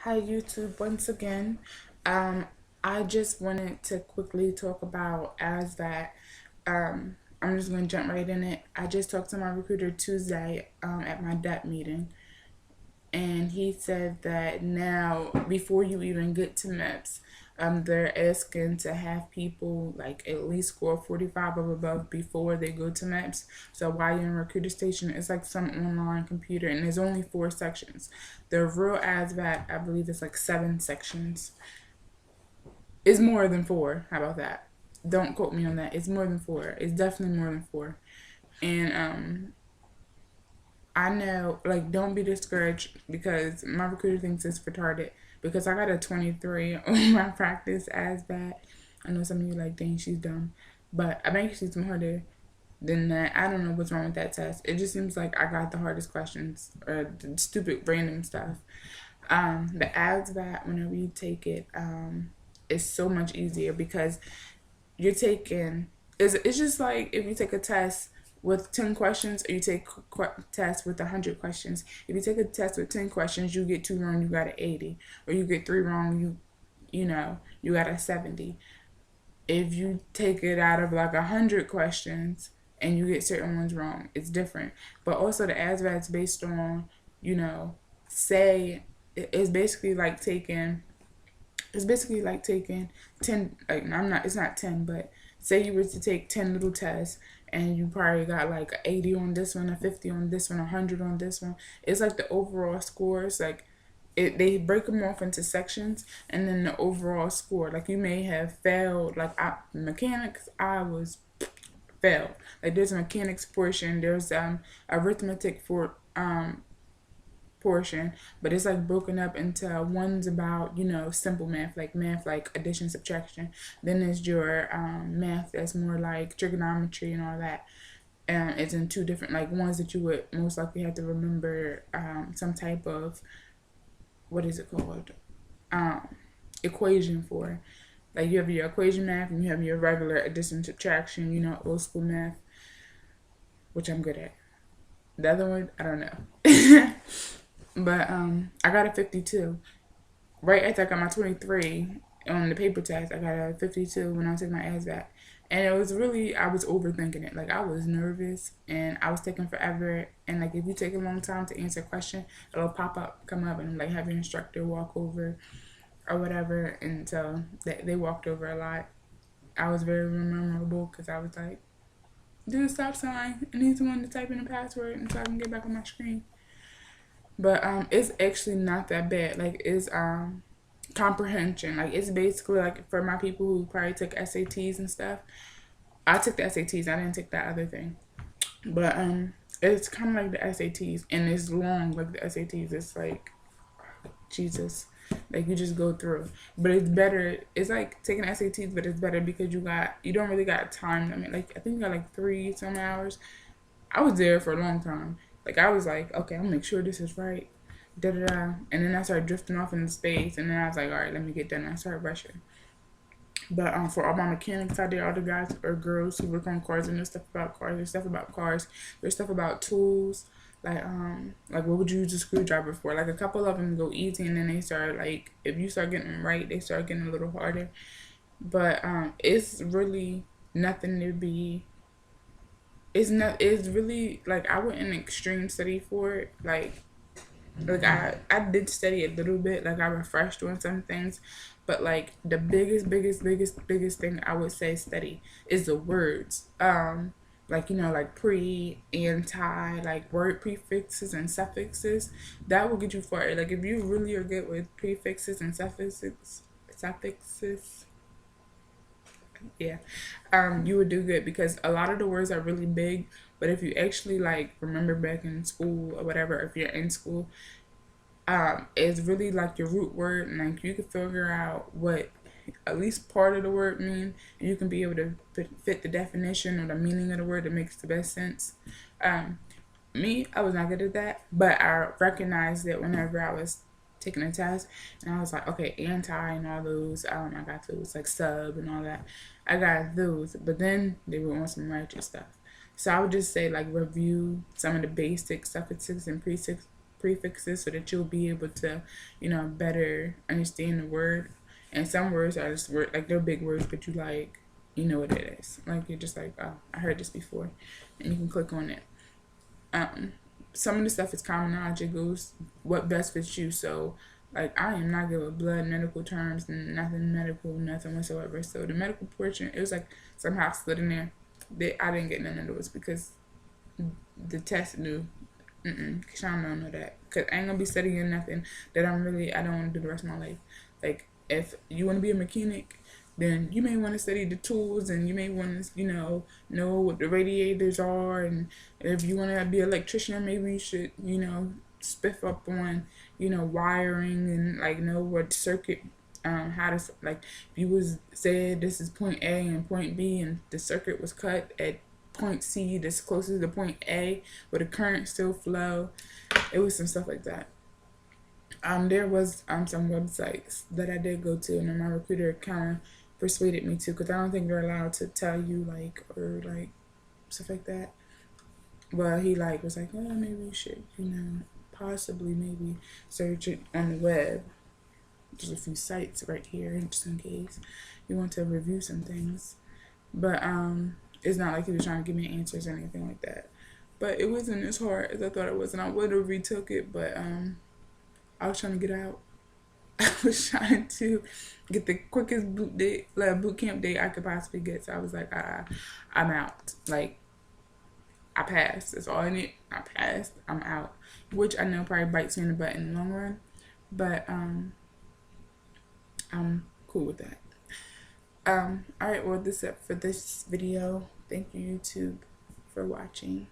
Hi YouTube, once again. Um, I just wanted to quickly talk about Asvab. I'm just gonna jump right in it. I just talked to my recruiter Tuesday at my debt meeting, and he said that now before you even get to MEPS, they're asking to have people like at least score 45 or above before they go to MEPS. So while you're in recruiter station, it's like some online computer, and there's only 4 sections. The real ASVAB, I believe, is like 7 sections. It's more than 4. How about that? Don't quote me on that. It's more than 4. It's definitely more than 4. And I know, like, don't be discouraged because my recruiter thinks it's retarded because I got a 23 on my practice as that. I know some of you like, dang, she's dumb. But I think she's smarter than that. I don't know what's wrong with that test. It just seems like I got the hardest questions or the stupid random stuff. The ASVAT, whenever you take it, is so much easier because you're taking it's just like if you take a test with 10 questions or you take a test with 100 questions. If you take a test with 10 questions, you get 2 wrong, you got an 80, or you get 3 wrong, you got a 70. If you take it out of like 100 questions and you get certain ones wrong, it's different. But also the ASVAB's based on, you know, say it's basically like taking it's basically like taking 10, like, I'm not, it's not 10, but say you were to take 10 little tests and you probably got like 80 on this one, a 50 on this one, 100 on this one. It's like the overall scores, like, they break them off into sections and then the overall score. Like, you may have failed, like, mechanics, I was failed. Like, there's a mechanics portion, there's arithmetic for portion, but it's like broken up into one's about, simple math like addition, subtraction. Then there's your math that's more like trigonometry and all that. And it's in 2 different, like, ones that you would most likely have to remember some type of, what is it called? Um, Equation for. Like, you have your equation math and you have your regular addition, subtraction, old school math, which I'm good at. The other one, I don't know. But I got a 52. Right after I got my 23 on the paper test, I got a 52 when I took my ASVAB. And it was really, I was overthinking it. Like, I was nervous and I was taking forever. And, like, if you take a long time to answer a question, it'll come up, and, like, have your instructor walk over or whatever. And so they walked over a lot. I was very memorable because I was like, do a stop sign. I need someone to type in a password and so I can get back on my screen. But it's actually not that bad. Like, it's comprehension. Like, it's basically like for my people who probably took SATs and stuff. I took the SATs. I didn't take that other thing. But it's kind of like the SATs, and it's long like the SATs. It's like Jesus. Like, you just go through, but it's better. It's like taking SATs, but it's better because you don't really got time. I mean, like, I think you got like 3 some hours. I was there for a long time. Like, I was like, okay, I'll make sure this is right. Da da da. And then I started drifting off into space. And then I was like, all right, let me get done. And I started rushing. But for all my mechanics out there, all the guys or girls who work on cars and there's stuff about cars, there's stuff about cars, there's stuff about tools. Like what would you use a screwdriver for? Like, a couple of them go easy, and then they start, like, if you start getting them right, they start getting a little harder. But it's really nothing to be it's really, like, I wouldn't extreme study for it. Like I did study a little bit, like I refreshed on some things, but like the biggest thing I would say study is the words. Like, like pre, anti, like word prefixes and suffixes. That will get you far. Like, if you really are good with prefixes and suffixes, yeah, you would do good because a lot of the words are really big. But if you actually, like, remember back in school or whatever, if you're in school, it's really like your root word, and like you can figure out what at least part of the word mean, and you can be able to fit the definition or the meaning of the word that makes the best sense. Um, Me, I was not good at that, but I recognized that whenever I was taking a test, and I was like, okay, anti and all those, I got those, like sub and all that. I got those, but then they would want some righteous stuff. So I would just say, like, review some of the basic suffixes and prefixes so that you'll be able to, better understand the word. And some words are just like they're big words, but you like, you know what it is. Like you're just like, oh, I heard this before, and you can click on it. Some of the stuff is common knowledge. It goes what best fits you. So, like, I am not good with blood, medical terms, and nothing medical, nothing whatsoever. So the medical portion, it was like somehow slid in there. I didn't get none of those because the test knew. Sean don't know that. Cause I ain't gonna be studying nothing that I don't want to do the rest of my life. Like, if you want to be a mechanic, then you may want to study the tools, and you may want to, know what the radiators are. And if you want to be an electrician, maybe you should, spiff up on, wiring, and like know what circuit, how to, like, if you was said this is point A and point B, and the circuit was cut at point C that's closest to point A, where the current still flow. It was some stuff like that. There was some websites that I did go to, and my recruiter kind of persuaded me to, because I don't think they're allowed to tell you or stuff like that. Well, he was like, oh, maybe you should, possibly maybe search it on the web. There's a few sites right here, just in case you want to review some things. But it's not like he was trying to give me answers or anything like that. But it wasn't as hard as I thought it was, and I would have retook it, but I was trying to get out. I was trying to get the quickest boot camp date I could possibly get. So I was like, I'm out. Like, I passed. That's all I need. I passed. I'm out. Which I know probably bites me in the butt in the long run. But I'm cool with that. Alright, well, this is it for this video. Thank you, YouTube, for watching.